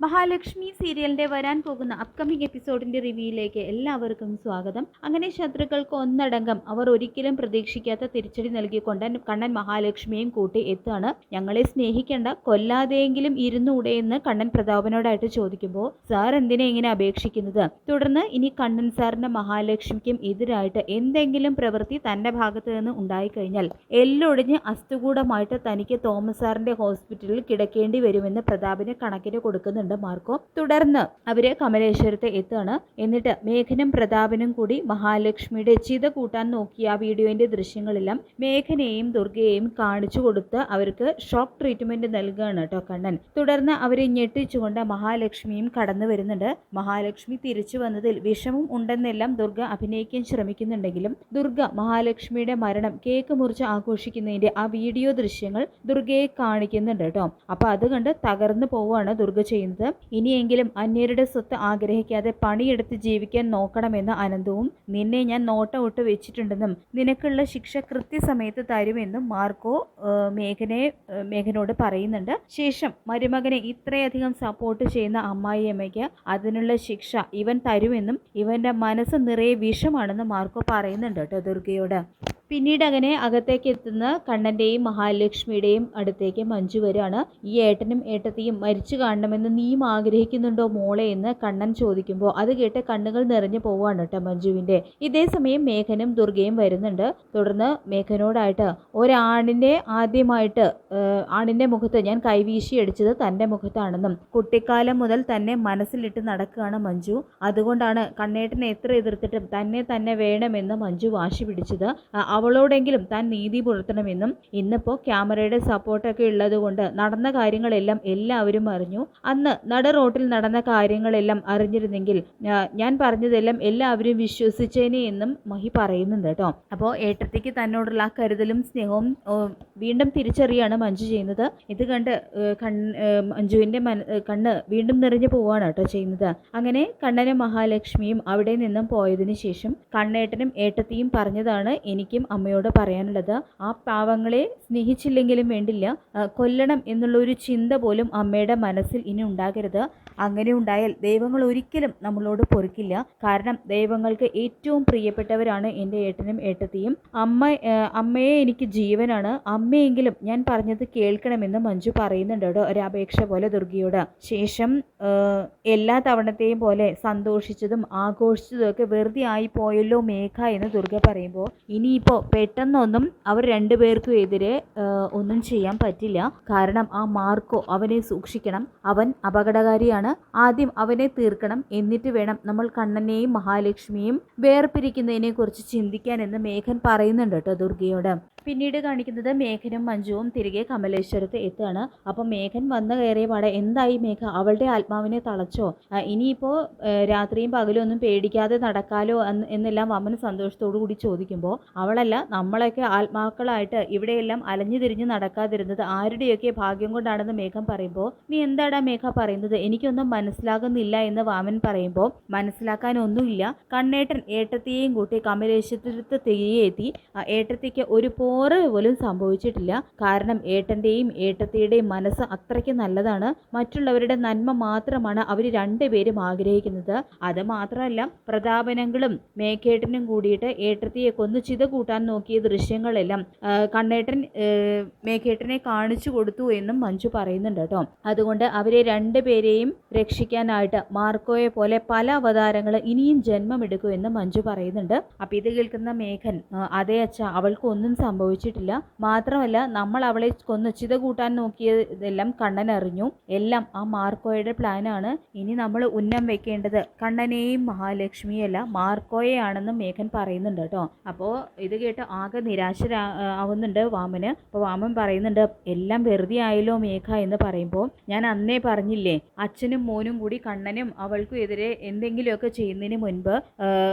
മഹാലക്ഷ്മി സീരിയലിന്റെ വരാൻ പോകുന്ന അപ്കമിംഗ് എപ്പിസോഡിന്റെ റിവ്യൂയിലേക്ക് എല്ലാവർക്കും സ്വാഗതം. അങ്ങനെ ശത്രുക്കൾക്ക് ഒന്നടങ്കം അവർ ഒരിക്കലും പ്രതീക്ഷിക്കാത്ത തിരിച്ചടി നൽകിക്കൊണ്ട് കണ്ണൻ മഹാലക്ഷ്മിയും കൂട്ടി എത്താണ്. ഞങ്ങളെ സ്നേഹിക്കേണ്ട, കൊല്ലാതെയെങ്കിലും ഇരുന്നൂടെ എന്ന് കണ്ണൻ പ്രതാപനോടായിട്ട് ചോദിക്കുമ്പോൾ സാർ എന്തിനാ ഇങ്ങനെ അപേക്ഷിക്കുന്നത്? തുടർന്ന് ഇനി കണ്ണൻ സാറിന്റെ മഹാലക്ഷ്മിക്കും എതിരായിട്ട് എന്തെങ്കിലും പ്രവൃത്തി തന്റെ ഭാഗത്ത് നിന്ന് ഉണ്ടായിക്കഴിഞ്ഞാൽ എല്ലൊടിഞ്ഞ് അസ്ഥികൂടമായിട്ട് തനിക്ക് തോമസ് സാറിന്റെ ഹോസ്പിറ്റലിൽ കിടക്കേണ്ടി വരുമെന്ന് പ്രതാപന് കണക്കിന് കൊടുക്കുന്നുണ്ട് മാർക്കോ. തുടർന്ന് അവര് കമലേശ്വരത്തെ എത്തുകയാണ്. എന്നിട്ട് മേഘനും പ്രതാപനും കൂടി മഹാലക്ഷ്മിയുടെ ചിത കൂട്ടാൻ നോക്കിയ ആ വീഡിയോന്റെ ദൃശ്യങ്ങളെല്ലാം മേഘനെയും ദുർഗയെയും കാണിച്ചു കൊടുത്ത് അവർക്ക് ഷോക്ക് ട്രീറ്റ്മെന്റ് നൽകുകയാണ് കേട്ടോ കണ്ണൻ. തുടർന്ന് അവരെ ഞെട്ടിച്ചുകൊണ്ട് മഹാലക്ഷ്മിയും കടന്നു വരുന്നുണ്ട്. മഹാലക്ഷ്മി തിരിച്ചു വന്നതിൽ വിഷമം ഉണ്ടെന്നെല്ലാം ദുർഗ അഭിനയിക്കാൻ ശ്രമിക്കുന്നുണ്ടെങ്കിലും ദുർഗ മഹാലക്ഷ്മിയുടെ മരണം കേക്ക് മുറിച്ച് ആഘോഷിക്കുന്നതിന്റെ ആ വീഡിയോ ദൃശ്യങ്ങൾ ദുർഗയെ കാണിക്കുന്നുണ്ട് കേട്ടോ. അപ്പൊ അത് കണ്ട് തകർന്നു പോവുകയാണ് ദുർഗ ചെയ്യുന്നത്. ഇനിയെങ്കിലും അന്യരുടെ സ്വത്ത് ആഗ്രഹിക്കാതെ പണിയെടുത്ത് ജീവിക്കാൻ നോക്കണമെന്ന് അനന്തവും നിന്നെ ഞാൻ നോട്ടം ഇട്ട് വെച്ചിട്ടുണ്ടെന്നും നിനക്കുള്ള ശിക്ഷ കൃത്യസമയത്ത് തരുമെന്നും മാർക്കോ മേഘനോട് പറയുന്നുണ്ട്. ശേഷം മരുമകനെ ഇത്രയധികം സപ്പോർട്ട് ചെയ്യുന്ന അമ്മായിയമ്മയ്ക്ക് അതിനുള്ള ശിക്ഷ ഇവൻ തരുമെന്നും ഇവന്റെ മനസ്സ് നിറയെ വിഷമാണെന്ന് മാർക്കോ പറയുന്നുണ്ട് കേട്ടോ ദുർഗയോട്. പിന്നീട് അങ്ങനെ അകത്തേക്ക് എത്തുന്ന കണ്ണൻ്റെയും മഹാലക്ഷ്മിയുടെയും അടുത്തേക്ക് മഞ്ജു വരികയാണ്. ഈ ഏട്ടനും ഏട്ടത്തിയും മരിച്ചു കാണണമെന്ന് നീയും ആഗ്രഹിക്കുന്നുണ്ടോ മോളെ എന്ന് കണ്ണൻ ചോദിക്കുമ്പോൾ അത് കേട്ട് കണ്ണുകൾ നിറഞ്ഞു പോവുകയാണ് കേട്ടോ മഞ്ജുവിൻ്റെ. ഇതേ സമയം മേഘനും ദുർഗയും വരുന്നുണ്ട്. തുടർന്ന് മേഘനോടായിട്ട് ഒരാണിൻ്റെ ആദ്യമായിട്ട് ആണിൻ്റെ മുഖത്ത് ഞാൻ കൈവീശി അടിച്ചത് തൻ്റെ മുഖത്താണെന്നും കുട്ടിക്കാലം മുതൽ തന്നെ മനസ്സിലിട്ട് നടക്കുകയാണ് മഞ്ജു. അതുകൊണ്ടാണ് കണ്ണേട്ടനെ എത്ര എതിർത്തിട്ടും തന്നെ വേണമെന്ന് മഞ്ജു വാശി പിടിച്ചത്. അവളോടെങ്കിലും താൻ നീതി പുലർത്തണമെന്നും ഇന്നിപ്പോൾ ക്യാമറയുടെ സപ്പോർട്ടൊക്കെ ഉള്ളത് കൊണ്ട് നടന്ന കാര്യങ്ങളെല്ലാം എല്ലാവരും അറിഞ്ഞു. അന്ന് നട റോട്ടിൽ നടന്ന കാര്യങ്ങളെല്ലാം അറിഞ്ഞിരുന്നെങ്കിൽ ഞാൻ പറഞ്ഞതെല്ലാം എല്ലാവരും വിശ്വസിച്ചേനെ എന്നും മഹി പറയുന്നുണ്ട് കേട്ടോ. അപ്പോൾ ഏട്ടത്തിക്ക് തന്നോടുള്ള ആ കരുതലും സ്നേഹവും വീണ്ടും തിരിച്ചറിയാണ് മഞ്ജു ചെയ്യുന്നത്. ഇത് കണ്ട് മഞ്ജുവിൻ്റെ കണ്ണ് വീണ്ടും നിറഞ്ഞു പോവുകയാണ് കേട്ടോ ചെയ്യുന്നത്. അങ്ങനെ കണ്ണനും മഹാലക്ഷ്മിയും അവിടെ നിന്നും പോയതിനു ശേഷം കണ്ണേട്ടനും ഏട്ടത്തിയും പറഞ്ഞതാണ് എനിക്കും അമ്മയോട് പറയാനുള്ളത്. ആ പാവങ്ങളെ സ്നേഹിച്ചില്ലെങ്കിലും വേണ്ടില്ല, കൊല്ലണം എന്നുള്ളൊരു ചിന്ത പോലും അമ്മയുടെ മനസ്സിൽ ഇനി ഉണ്ടാകരുത്. അങ്ങനെ ഉണ്ടായാൽ ദൈവങ്ങൾ ഒരിക്കലും നമ്മളോട് പൊറുക്കില്ല. കാരണം ദൈവങ്ങൾക്ക് ഏറ്റവും പ്രിയപ്പെട്ടവരാണ് എൻ്റെ ഏട്ടനും ഏട്ടത്തിയും. അമ്മയെ എനിക്ക് ജീവനാണ്. അമ്മയെങ്കിലും ഞാൻ പറഞ്ഞത് കേൾക്കണമെന്ന് മഞ്ജു പറയുന്നുണ്ട് കേട്ടോ ഒരപേക്ഷ പോലെ ദുർഗയോട്. ശേഷം എല്ലാ തവണത്തെയും പോലെ സന്തോഷിച്ചതും ആഘോഷിച്ചതും ഒക്കെ വെറുതെ ആയി പോയല്ലോ മേഘ എന്ന് ദുർഗ പറയുമ്പോൾ ഇനിയിപ്പോൾ പെട്ടെന്നൊന്നും അവർ രണ്ടുപേർക്കും എതിരെ ഒന്നും ചെയ്യാൻ പറ്റില്ല. കാരണം ആ മാർക്കോ അവനെ സൂക്ഷിക്കണം. അവൻ അപകടകാരിയാണ്. ആദ്യം അവനെ തീർക്കണം, എന്നിട്ട് വേണം നമ്മൾ കണ്ണനെയും മഹാലക്ഷ്മിയും വേർപിരിക്കുന്നതിനെ കുറിച്ച് ചിന്തിക്കാൻ എന്ന് മേഘൻ പറയുന്നുണ്ട് കേട്ടോ ദുർഗയോട്. പിന്നീട് കാണിക്കുന്നത് മേഘനും മഞ്ജുവും തിരികെ കമലേശ്വരത്ത് എത്തുകയാണ്. അപ്പം മേഘൻ വന്ന് കയറിയ പാടെ എന്തായി മേഘ, അവളുടെ ആത്മാവിനെ തളച്ചോ? ഇനിയിപ്പോൾ രാത്രിയും പകലും ഒന്നും പേടിക്കാതെ നടക്കാലോ എന്നെല്ലാം വാമൻ സന്തോഷത്തോടു കൂടി ചോദിക്കുമ്പോൾ അവളല്ല, നമ്മളൊക്കെ ആത്മാക്കളായിട്ട് ഇവിടെയെല്ലാം അലഞ്ഞു തിരിഞ്ഞ് നടക്കാതിരുന്നത് ആരുടെയൊക്കെ ഭാഗ്യം കൊണ്ടാണെന്ന് മേഘം പറയുമ്പോൾ നീ എന്താടാ മേഘ പറയുന്നത്, എനിക്കൊന്നും മനസ്സിലാകുന്നില്ല എന്ന് വാമൻ പറയുമ്പോൾ മനസ്സിലാക്കാനൊന്നുമില്ല. കണ്ണേട്ടൻ ഏട്ടത്തിയെയും കൂട്ടി കമലേശ്വരത്ത് തിരികെ എത്തി. ഏട്ടത്തിക്ക് ഒരു പോലും സംഭവിച്ചിട്ടില്ല. കാരണം ഏട്ടൻ്റെയും ഏട്ടത്തിയുടെയും മനസ്സ് അത്രയ്ക്ക് നല്ലതാണ്. മറ്റുള്ളവരുടെ നന്മ മാത്രമാണ് അവർ രണ്ടുപേരും ആഗ്രഹിക്കുന്നത്. അത് മാത്രമല്ല പ്രതാപനങ്ങളും മേഘേട്ടനും കൂടിയിട്ട് ഏട്ടത്തിയെ കൊന്നു ചിത കൂട്ടാൻ നോക്കിയ ദൃശ്യങ്ങളെല്ലാം കണ്ണേട്ടൻ മേഘേട്ടനെ കാണിച്ചു കൊടുത്തു എന്നും മഞ്ജു പറയുന്നുണ്ട് കേട്ടോ. അതുകൊണ്ട് അവരെ രണ്ടുപേരെയും രക്ഷിക്കാനായിട്ട് മാർക്കോയെ പോലെ പല അവതാരങ്ങൾ ഇനിയും ജന്മമെടുക്കുമെന്ന് മഞ്ജു പറയുന്നുണ്ട്. അപ്പം ഇത് കേൾക്കുന്ന മേഘൻ അതേ അച്ഛ, അവൾക്കൊന്നും സംഭവിച്ചിട്ടില്ല. മാത്രമല്ല നമ്മൾ അവളെ കൊന്ന് ചിത കൂട്ടാൻ നോക്കിയതെല്ലാം കണ്ണൻ അറിഞ്ഞു. എല്ലാം ആ മാർക്കോയുടെ പ്ലാനാണ്. ഇനി നമ്മൾ ഉന്നം വെക്കേണ്ടത് കണ്ണനെയും മഹാലക്ഷ്മിയല്ല മാർക്കോയെയാണെന്ന് മേഘൻ പറയുന്നുണ്ട് കേട്ടോ. അപ്പോൾ ഇത് കേട്ട് ആകെ നിരാശരാവുന്നുണ്ട് വാമന്. അപ്പോൾ വാമൻ പറയുന്നുണ്ട് എല്ലാം വെറുതെ ആയല്ലോ മേഘ എന്ന് പറയുമ്പോൾ ഞാൻ അന്നേ പറഞ്ഞില്ലേ അച്ഛനും മോനും കൂടി കണ്ണനും അവൾക്കും എതിരെ എന്തെങ്കിലുമൊക്കെ ചെയ്യുന്നതിന് മുൻപ്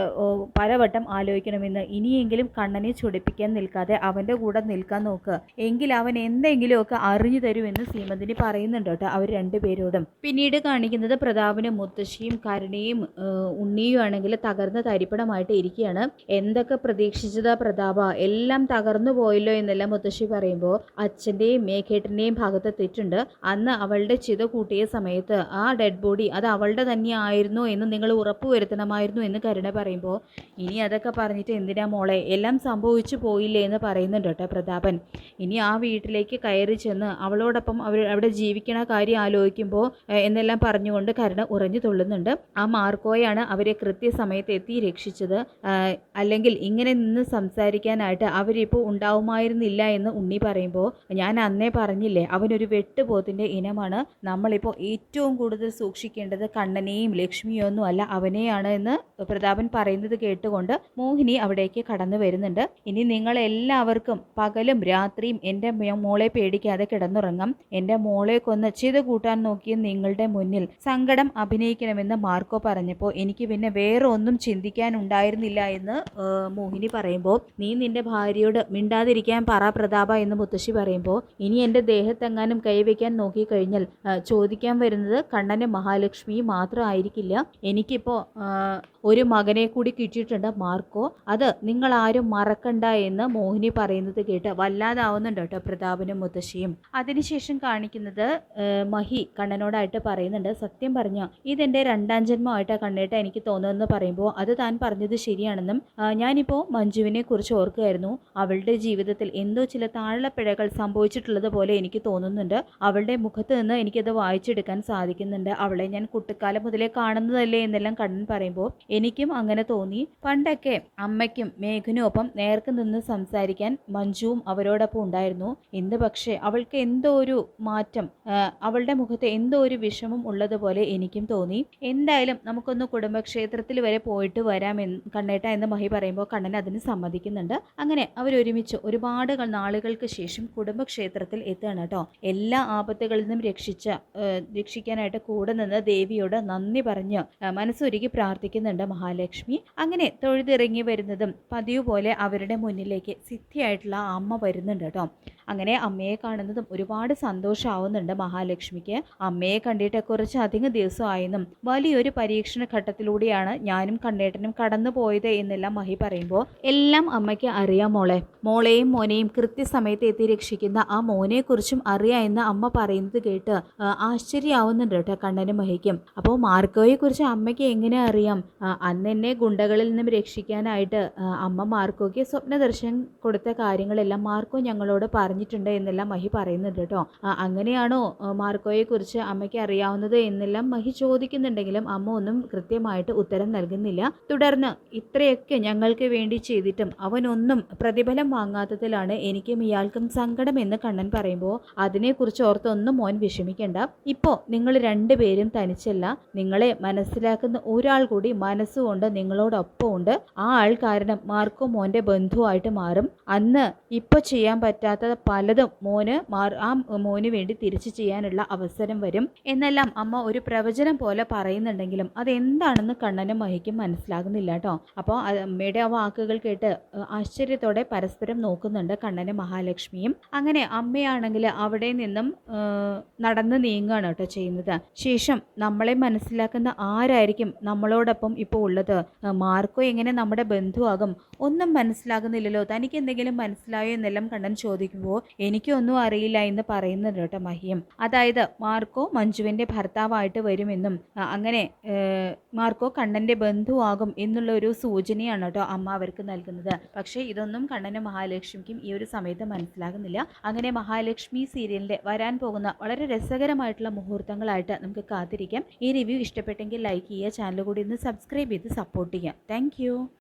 പലവട്ടം ആലോചിക്കണമെന്ന്. ഇനിയെങ്കിലും കണ്ണനെ ചൊടിപ്പിക്കാൻ നിൽക്കാതെ അവൻ്റെ കൂടെ നിൽക്കാൻ നോക്ക്, എങ്കിൽ അവൻ എന്തെങ്കിലുമൊക്കെ അറിഞ്ഞു തരുമെന്ന് സീമന്തിനി പറയുന്നുണ്ട് കേട്ടോ അവർ രണ്ടുപേരോടും. പിന്നീട് കാണിക്കുന്നത് പ്രതാപനും മുത്തശ്ശിയും കരുണയും ഉണ്ണിയും ആണെങ്കിൽ തകർന്ന തരിപ്പണമായിട്ട് ഇരിക്കുകയാണ്. എന്തൊക്കെ പ്രതീക്ഷിച്ചതാ പ്രതാപ, എല്ലാം തകർന്നു പോയല്ലോ എന്നെല്ലാം മുത്തശ്ശി പറയുമ്പോൾ അച്ഛൻ്റെയും മേഘേട്ടൻ്റെയും ഭാഗത്ത് തെറ്റുണ്ട്. അന്ന് അവളുടെ ചിത കൂട്ടിയ സമയത്ത് ആ ഡെഡ് ബോഡി അത് അവളുടെ തന്നെയായിരുന്നു എന്ന് നിങ്ങൾ ഉറപ്പുവരുത്തണമായിരുന്നു എന്ന് കരുണ പറയുമ്പോൾ, ഇനി അതൊക്കെ പറഞ്ഞിട്ട് എന്തിനാ മോളെ, എല്ലാം സംഭവിച്ചു പോയില്ലേ എന്ന് പറയുന്നുണ്ട് കേട്ടോ പ്രതാപൻ. ഇനി ആ വീട്ടിലേക്ക് കയറി ചെന്ന് അവളോടൊപ്പം അവിടെ ജീവിക്കണ കാര്യം ആലോചിക്കുമ്പോൾ എന്നെല്ലാം പറഞ്ഞുകൊണ്ട് കരുണ ഉറഞ്ഞു തുള്ളുന്നുണ്ട്. ആ മാർക്കോയാണ് അവരെ കൃത്യസമയത്ത് എത്തി രക്ഷിച്ചത്. അല്ലെങ്കിൽ ഇങ്ങനെ നിന്ന് സംസാരിക്കാനായിട്ട് അവരിപ്പോൾ ഉണ്ടാവുമായിരുന്നില്ല എന്ന് ഉണ്ണി പറയുമ്പോൾ, ഞാൻ അന്നേ പറഞ്ഞില്ലേ അവനൊരു വെട്ടുപോത്തിൻ്റെ ഇനമാണ്. നമ്മളിപ്പോൾ ഏറ്റവും കൂടുതൽ സൂക്ഷിക്കേണ്ടത് കണ്ണനെയും ലക്ഷ്മിയോ ഒന്നും അല്ല അവനെയാണ് എന്ന് പ്രതാപൻ പറയുന്നത് കേട്ടുകൊണ്ട് മോഹിനി അവിടേക്ക് കടന്നു വരുന്നുണ്ട്. ഇനി നിങ്ങളെല്ലാവർക്കും പകലും രാത്രിയും എൻ്റെ മോളെ പേടിക്കാതെ കിടന്നുറങ്ങാം. എൻ്റെ മോളെ കൊന്ന് ചെയ്ത് കൂട്ടാൻ നോക്കിയ നിങ്ങളുടെ മുന്നിൽ സങ്കടം അഭിനയിക്കണമെന്ന് മാർക്കോ പറഞ്ഞപ്പോൾ എനിക്ക് പിന്നെ വേറെ ഒന്നും ചിന്തിക്കാനുണ്ടായിരുന്നില്ല എന്ന് മോഹിനി പറയുമ്പോൾ, നീ നിന്റെ ഭാര്യയോട് മിണ്ടാതിരിക്കാൻ പറ പ്രതാപ എന്ന് മുത്തശ്ശി പറയുമ്പോൾ, ഇനി എൻ്റെ ദേഹത്തെങ്ങാനും കൈവയ്ക്കാൻ നോക്കിക്കഴിഞ്ഞാൽ ചോദിക്കാൻ വരുന്നത് കണ്ണനും മഹാലക്ഷ്മിയും മാത്രമായിരിക്കില്ല. എനിക്കിപ്പോൾ ഒരു മകനെ കൂടി കിട്ടിയിട്ടുണ്ട് മാർക്കോ, അത് നിങ്ങളാരും മറക്കണ്ട എന്ന് മോഹിനി പറയുന്നത് കേട്ട് വല്ലാതാവുന്നുണ്ട് കേട്ടോ പ്രതാപനും മുത്തശ്ശിയും. അതിനുശേഷം കാണിക്കുന്നത് മഹി കണ്ണനോടായിട്ട് പറയുന്നുണ്ട്, സത്യം പറഞ്ഞ ഇതെൻ്റെ രണ്ടാം ജന്മമായിട്ടാണ് കണ്ണേട്ട എനിക്ക് തോന്നുന്നതെന്ന് പറയുമ്പോൾ, അത് താൻ പറഞ്ഞത് ശരിയാണെന്നും ഞാനിപ്പോൾ മഞ്ജുവിനെ കുറിച്ച് ഓർക്കുകയായിരുന്നു. അവളുടെ ജീവിതത്തിൽ എന്തോ ചില താഴെപ്പിഴകൾ സംഭവിച്ചിട്ടുള്ളത് പോലെ എനിക്ക് തോന്നുന്നുണ്ട്. അവളുടെ മുഖത്ത് നിന്ന് എനിക്കത് വായിച്ചെടുക്കാൻ സാധിക്കുന്നുണ്ട്. അവളെ ഞാൻ കുട്ടിക്കാലം മുതലേ കാണുന്നതല്ലേ എന്നെല്ലാം കണ്ണൻ പറയുമ്പോൾ എനിക്കും അങ്ങനെ തോന്നി. പണ്ടൊക്കെ അമ്മയ്ക്കും മേഘനും ഒപ്പം നേർക്ക് നിന്ന് സംസാരിക്കാൻ മഞ്ജുവും അവരോടൊപ്പം ഉണ്ടായിരുന്നു. ഇന്ന് പക്ഷേ അവൾക്ക് എന്തോ ഒരു മാറ്റം, അവളുടെ മുഖത്ത് എന്തോ ഒരു വിഷമം ഉള്ളതുപോലെ എനിക്കും തോന്നി. എന്തായാലും നമുക്കൊന്ന് കുടുംബക്ഷേത്രത്തിൽ വരെ പോയിട്ട് വരാമെന്ന് കണ്ണേട്ട എന്ന് മഹി പറയുമ്പോൾ കണ്ണൻ അതിന് സമ്മതിക്കുന്നുണ്ട്. അങ്ങനെ അവരൊരുമിച്ച് ഒരുപാട് നാളുകൾക്ക് ശേഷം കുടുംബക്ഷേത്രത്തിൽ എത്തുകയാണ് കേട്ടോ. എല്ലാ ആപത്തുകളിൽ നിന്നും രക്ഷിക്കാനായിട്ട് കൂടെ നിന്ന് ദേവിയോട് നന്ദി പറഞ്ഞ് മനസ്സൊരുക്കി പ്രാർത്ഥിക്കുന്നുണ്ട് മഹാലക്ഷ്മി. അങ്ങനെ തൊഴുതിറങ്ങി വരുന്നതും പതിവ് പോലെ അവരുടെ മുന്നിലേക്ക് സിദ്ധിയായിട്ടുള്ള അമ്മ വരുന്നുണ്ട് കേട്ടോ. അങ്ങനെ അമ്മയെ കാണുന്നതും ഒരുപാട് സന്തോഷമാവുന്നുണ്ട് മഹാലക്ഷ്മിക്ക്. അമ്മയെ കണ്ടിട്ട് കുറച്ചധികം ദിവസമായെന്നും വലിയൊരു പരീക്ഷണ ഘട്ടത്തിലൂടെയാണ് ഞാനും കണ്ണേട്ടനും കടന്നു പോയത് എന്നെല്ലാം മഹി പറയുമ്പോൾ, എല്ലാം അമ്മയ്ക്ക് അറിയാം മോളെ. മോളെയും മോനെയും കൃത്യസമയത്ത് എത്തി രക്ഷിക്കുന്ന ആ മോനെക്കുറിച്ചും അറിയാം എന്ന് അമ്മ പറയുന്നത് കേട്ട് ആശ്ചര്യമാവുന്നുണ്ട് കേട്ടോ കണ്ണനും മഹിക്കും. അപ്പോൾ മാർക്കോയെക്കുറിച്ച് അമ്മയ്ക്ക് എങ്ങനെ അറിയാം? അന്ന് എന്നെ ഗുണ്ടകളിൽ നിന്നും രക്ഷിക്കാനായിട്ട് അമ്മ മാർക്കോയ്ക്ക് സ്വപ്നദർശനം കൊടുത്ത കാര്യങ്ങളെല്ലാം മാർക്കോ ഞങ്ങളോട് പറഞ്ഞിട്ടുണ്ട് എന്നെല്ലാം മഹി പറയുന്നുണ്ട് കേട്ടോ. അങ്ങനെയാണോ മാർക്കോയെക്കുറിച്ച് അമ്മയ്ക്ക് അറിയാവുന്നത് എന്നെല്ലാം മഹി ചോദിക്കുന്നുണ്ടെങ്കിലും അമ്മ ഒന്നും കൃത്യമായിട്ട് ഉത്തരം നൽകുന്നില്ല. തുടർന്ന് ഇത്രയൊക്കെ ഞങ്ങൾക്ക് വേണ്ടി ചെയ്തിട്ടും അവനൊന്നും പ്രതിഫലം വാങ്ങാത്തതിലാണ് എനിക്കും ഇയാൾക്കും സങ്കടം എന്ന് കണ്ണൻ പറയുമ്പോൾ, അതിനെക്കുറിച്ച് ഓർത്തൊന്നും മോൻ വിഷമിക്കേണ്ട. ഇപ്പോൾ നിങ്ങൾ രണ്ടുപേരും തനിച്ചല്ല, നിങ്ങളെ മനസ്സിലാക്കുന്ന ഒരാൾ കൂടി മനസ്സുകൊണ്ട് നിങ്ങളോടൊപ്പം ഉണ്ട്. ആ ആൾ കാരണം മാർക്കോ മോൻ്റെ ബന്ധുവായിട്ട് മാറും. അന്ന് ഇപ്പോൾ ചെയ്യാൻ പറ്റാത്ത പലതും ആ മോന് വേണ്ടി തിരിച്ചു ചെയ്യാനുള്ള അവസരം വരും എന്നെല്ലാം അമ്മ ഒരു പ്രവചനം പോലെ പറയുന്നുണ്ടെങ്കിലും അതെന്താണെന്ന് കണ്ണനും മഹിക്കും മനസ്സിലാകുന്നില്ല കേട്ടോ. അപ്പോൾ അമ്മയുടെ ആ വാക്കുകൾ കേട്ട് ആശ്ചര്യത്തോടെ പരസ്പരം നോക്കുന്നുണ്ട് കണ്ണനും മഹാലക്ഷ്മിയും. അങ്ങനെ അമ്മയാണെങ്കിൽ അവിടെ നിന്നും നടന്ന് നീങ്ങുകയാണ് കേട്ടോ ചെയ്യുന്നത്. ശേഷം നമ്മളെ മനസ്സിലാക്കുന്ന ആരായിരിക്കും നമ്മളോടൊപ്പം ഇപ്പോൾ ഉള്ളത്? മാർക്കോ എങ്ങനെ നമ്മുടെ ബന്ധുവാകും? ഒന്നും മനസ്സിലാകുന്നില്ലല്ലോ, തനിക്ക് എന്തെങ്കിലും മനസ്സിലായോ എന്നെല്ലാം കണ്ണൻ ചോദിക്കുമ്പോൾ എനിക്കൊന്നും അറിയില്ല എന്ന് പറയുന്നുണ്ട് കേട്ടോ മഹിയും. അതായത് മാർക്കോ മഞ്ജുവിൻ്റെ ഭർത്താവായിട്ട് വരുമെന്നും അങ്ങനെ മാർക്കോ കണ്ണൻ്റെ ബന്ധുവാകും എന്നുള്ള ഒരു സൂചനയാണ് കേട്ടോ അമ്മ അവർക്ക് നൽകുന്നത്. പക്ഷേ ഇതൊന്നും കണ്ണനും മഹാലക്ഷ്മിക്കും ഈ ഒരു സമയത്ത് മനസ്സിലാകുന്നില്ല. അങ്ങനെ മഹാലക്ഷ്മി സീരിയലിൻ്റെ വരാൻ പോകുന്ന വളരെ രസകരമായിട്ടുള്ള മുഹൂർത്തങ്ങളായിട്ട് നമുക്ക് കാത്തിരിക്കാം. ഈ റിവ്യൂ ഇഷ്ടപ്പെട്ടെങ്കിൽ ലൈക്ക് ചെയ്യുക, ചാനൽ കൂടി ഒന്ന് സബ്സ്ക്രൈബ് ചെയ്ത് സപ്പോർട്ട് ചെയ്യുക. താങ്ക്